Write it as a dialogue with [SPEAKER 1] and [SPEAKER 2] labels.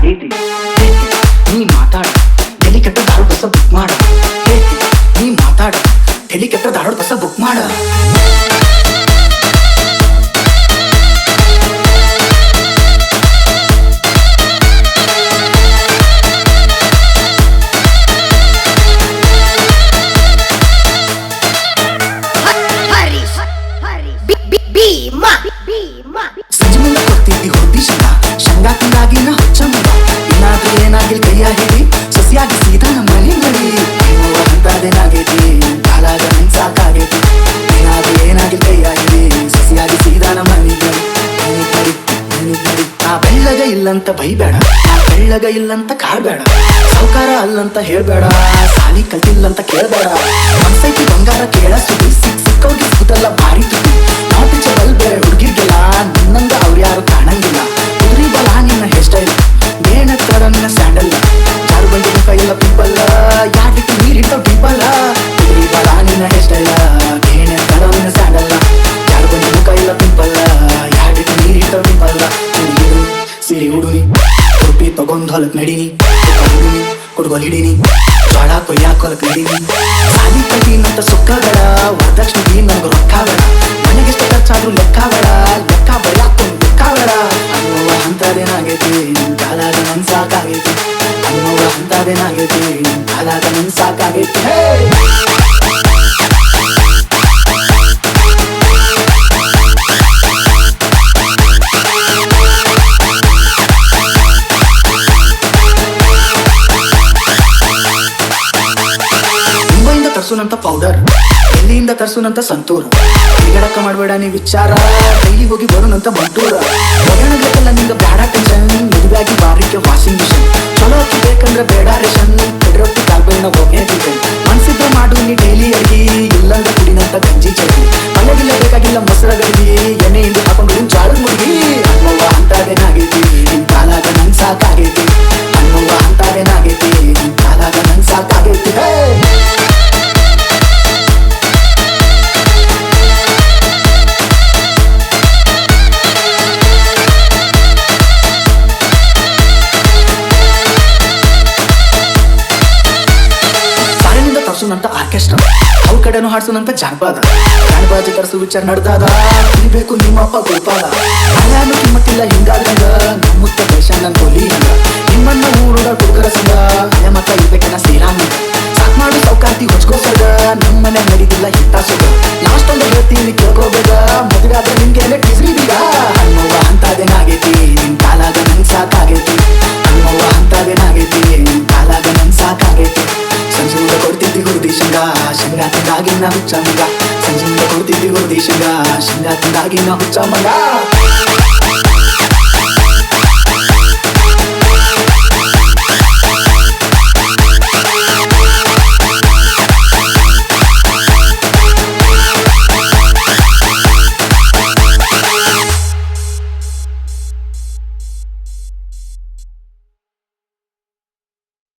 [SPEAKER 1] ಆಗೈತಿ. ನೀ ಮಾತಾಡ ತಲಿ ಕೆಟ್ಟ ಧಾರವಾಡ ಬಸ್ಸ ಬುಕ್ ಮಾಡ. ನೀ ಮಾತಾಡ ತಲಿ ಕೆಟ್ಟ ಧಾರವಾಡ ಬಸ್ಸ ಬುಕ್ ಮಾಡ. ಸಂಜೆ ಮುಂದೆ ಕೊಡ್ತಿದ್ದಿ ಹೊಡ್ದಿ ಶಂಗಾ ತಿಂದಾಗಿನ ಹುಚ್ಚ ಮಗ. ಏನಾದ್ರೂ ಏನಾಗಿಲ್ ಕೈಯ ಹಿಡಿ ಸಸಿಯಾಗಿ ಸೀದಾ ನಮ್ಮ ಮನೆ ಮಡಿ. ಅಂತದೇನಾಗೈತಿ ಕಾಲಾಗ ನನ್ ಸಾಕಾಗೈತಿ. ಏನಾದ್ರೂ ಏನಾಗಿಲ್ ಕೈಯ ಹಿಡಿ ಸಸಿಯಾಗಿ ಸೀದಾ ನಮ್ಮ ಮನೆ ಮಡಿ. ನಾ ಬೆಳ್ಳಗ ಇಲ್ಲಂತ ಬೈಬೇಡ, ನಾ ಬೆಳ್ಳಗ ಇಲ್ಲಂತ ಕಾಡ್ಬೇಡ. ಸಾವುಕಾರ ಅಲ್ಲಂತ ಹೇಳ್ಬೇಡ, ಸಾಲಿ ಕಲ್ತಿಲ್ಲಂತ ಕೇಳ್ಬೇಡ. ಮನ್ಸೈತಿ ಬಂಗಾರ ಕೇಳ ಸುದ್ದಿ ಸಿಕ್ಕವ್ರಿಗೆ ಸಿಗುತ್ತಲ್ಲ ಭಾರಿ ತುದಿ. ನಾಟಿ ಚಬಲ್ ಬೇರೆ ಹುಡುಗಿರ್ಗೆಲ್ಲ ನಿನ್ನಂಗ ಅವ್ರು ಯಾರು ಕಾಣಂಗಿಲ್ಲ. ಕುದುರಿ ಬಲ ನಿನ್ನ ಹೇರ್ ಸ್ಟೈಲ್, ಬೇಣ ತರ ನಿನ್ನ ಸ್ಯಾಂಡಲ್. ಜಾರು ಬಂಡಿ ಮುಖ ಇಲ್ಲ ಪಿಂಪಲ್ಲ, ಯಾರಿಟ್ಟು ನೀರಿಟ್ಟವ್ ಡಿಂಪಲ್ಲ. ಕುದುರಿ ಬಲ ನಿನ್ನ ಹೇರ್ ಸ್ಟೈಲ, ಬೇಣ ತರ ನಿನ್ನ ಸ್ಯಾಂಡಲ್ಲ. ಜಾರು ಬಂಡಿ ಮುಖ ಇಲ್ಲ ಪಿಂಪಲ್ಲ, ಯಾರಿಟ್ಟು ನೀರಿಟ್ಟವ್ ಡಿಂಪಲ್ಲ. ಸಿರಿ ಹುಡುನಿ ಉಡುಪಿ ತಗೊಂಡ್ ಹೊಲಕ್ ನಡೀನಿ. ಕುಡ್ಗೋಲ್ ಹಿಡೀನಿ ಜೋಳ ಕೊಯ್ಯಾಕ್ ಹೊಲಕ್ ನಡೀನಿ. ಸಾಲಿ ಕಲ್ತೀನಂತ ಸುಕ್ಕ ಬೇಡ, ವರದಕ್ಷಿಣೆ ನಂಗೆ ರೊಕ್ಕ ಬೇಡ. ಮನೆಗೆಷ್ಟು ಖರ್ಚಾದ್ರೂ ಲೆಕ್ಕ ಬೇಡ, ಲೆಕ್ಕ ಬೈಯಾಕೊಂಡು ಲೆಕ್ಕ ಬೇಡ. ಅನ್ನುವ ಅಂತದೇನಾಗೈತಿ ನಿನ್ ಕಾಲಾಗ ನನ್ ಸಾಕಾಗೈತಿ. ಅನ್ನುವ ಅಂತದೇನಾಗೈತಿ ನಿನ್ ಕಾಲಾಗ ನನ್ ಸಾಕಾಗೈತಿ. ಮುಂಬೈಯಿಂದ ತರ್ಸುನಂತ ಪೌಡರ್, ಎಲ್ಲಿಂದ ತರ್ಸುನಂತ ಸಂತೂರ್. ತಿರುಗಾಡಕ ಮಾಡ್ಬೇಡ ನೀ ವಿಚಾರ, ಡೈಲಿ ಹೋಗಿ ಬರುನಂತ ಮಂಟೂರ. ಒಗಣಗಲ್ಲ ನಿಂಗ ಬ್ಯಾಡ ಟೆನ್ಷನ್, ಮದುವೆಯಾಗಿ ಬಾರಿಕೆ ವಾಷಿಂಗ್ ಮಿಷನ್. ಚಲೋ ಅಕ್ಕಿ ಬೇಕಂದ್ರೆ ಬೇಡ ರೇಷನ್, ಕಡ್ರೊಟ್ಟಿ ಕಾಲ್ಬೈನ ಹೋಗೇ ಟಿಫನ್. ಮನ್ಸಿದ್ರೆ ಮಾಡು ನೀ ಡೈಲಿ ಅಡ್ಗಿ, ಇಲ್ಲಂದ್ರೆ ಕುಡಿನಂತ ಗಂಜಿ ಚಟ್ನಿ. ಮನೆಗಿಲ್ಲ ಬೇಕಾಗಿಲ್ಲ ಮೊಸರ ಗಡ್ಗಿ, ಎಣ್ಣೆ ಹಿಂಡಿ ಹಾಕೊಂಡು ಚಾಳು ಮುಡುಗಿ. ಅನ್ನುವ ಅಂತದೇನಾಗೈತಿ ನಿನ್ ಕಾಲಾಗ ನನ್ ಸಾಕಾಗೈತಿ. ಅನ್ನುವ ಅಂತದೇನಾಗೈತಿ ನಿನ್ ಕಾಲಾಗ ನನ್ ಸಾಕಾಗೈತಿ. ತರ್ಸುನಂತ ಆರ್ಕೆಸ್ಟ್ರಾ, ಅವ್ರ ಕಡೆನೂ ಹಾಡ್ಸುನಂತ ಜಾನಪದ. ಜಾನಪದ ತರ್ಸು ವಿಚಾರ ನಡ್ದಾದ, ಕುಡಿಬೇಕು ನಿಮ್ಮಪ್ಪ ಗೋಪಾಲ. ಅಲ್ಲಾನು ಕಿಮ್ಮತ್ತಿಲ್ಲ ಹಿಂಗಾದ್ರಂಗ, ನಮ್ಮುತ್ತ ದೇಶ ನನ್ ಕೊಲಿ ಹಂಗ. ನಿಮ್ಮನ್ನ ಊರೋಡ ಹುಡುಗರ ಸಂಗ, ಅಲೆ ಮತ್ತ ಇರ್ಬೇಕನ್ನ ಶ್ರೀರಾಮ. ಸಾಕ್ ಮಾಡು ಸೌಕಾರ್ತಿ ಹೊಚ್ಕೋಸಗ, ನಮ್ಮನೆ ನಡೀತಿಲ್ಲ ಹಿಟ್ಟ ಸುಗ. ಲಾಸ್ಟ್ ಒಂದು ಹೇಳ್ತೀನಿ ಕೇಳ್ಕೋಬೇಕ, ಮದುವೆ ಆದ್ರೆ ನಿಮ್ಗೆ ಟಿಸ್ರಿ ಬೀಗ. ಅನ್ನುವ ಅಂತದೇನಾಗೈತಿ ನಿನ್ ಕಾಲಾಗ ನನ್ ಸಾಕಾಗೈತಿ. ಅನ್ನುವ ಅಂತದೇನಾಗೈತಿ ನಿನ್ ಕಾಲಾಗ ನನ್ ಸಾಕಾಗೈತಿ. ಸಂಜೆಯಿಂದ ಕೊಡ್ತಿದ್ದಿ ಹುಡ್ದಿ ಶಂಗಾ ತಿಂದಾಗಿನ ಹುಚ್ಚ ಮಗ. ಸಂಜೆಯಿಂದ ಕೊಡ್ತಿದ್ದಿ ಹುಡ್ದಿ ಶಂಗಾ ತಿಂದಾಗಿನ ಹುಚ್ಚ ಮಗ.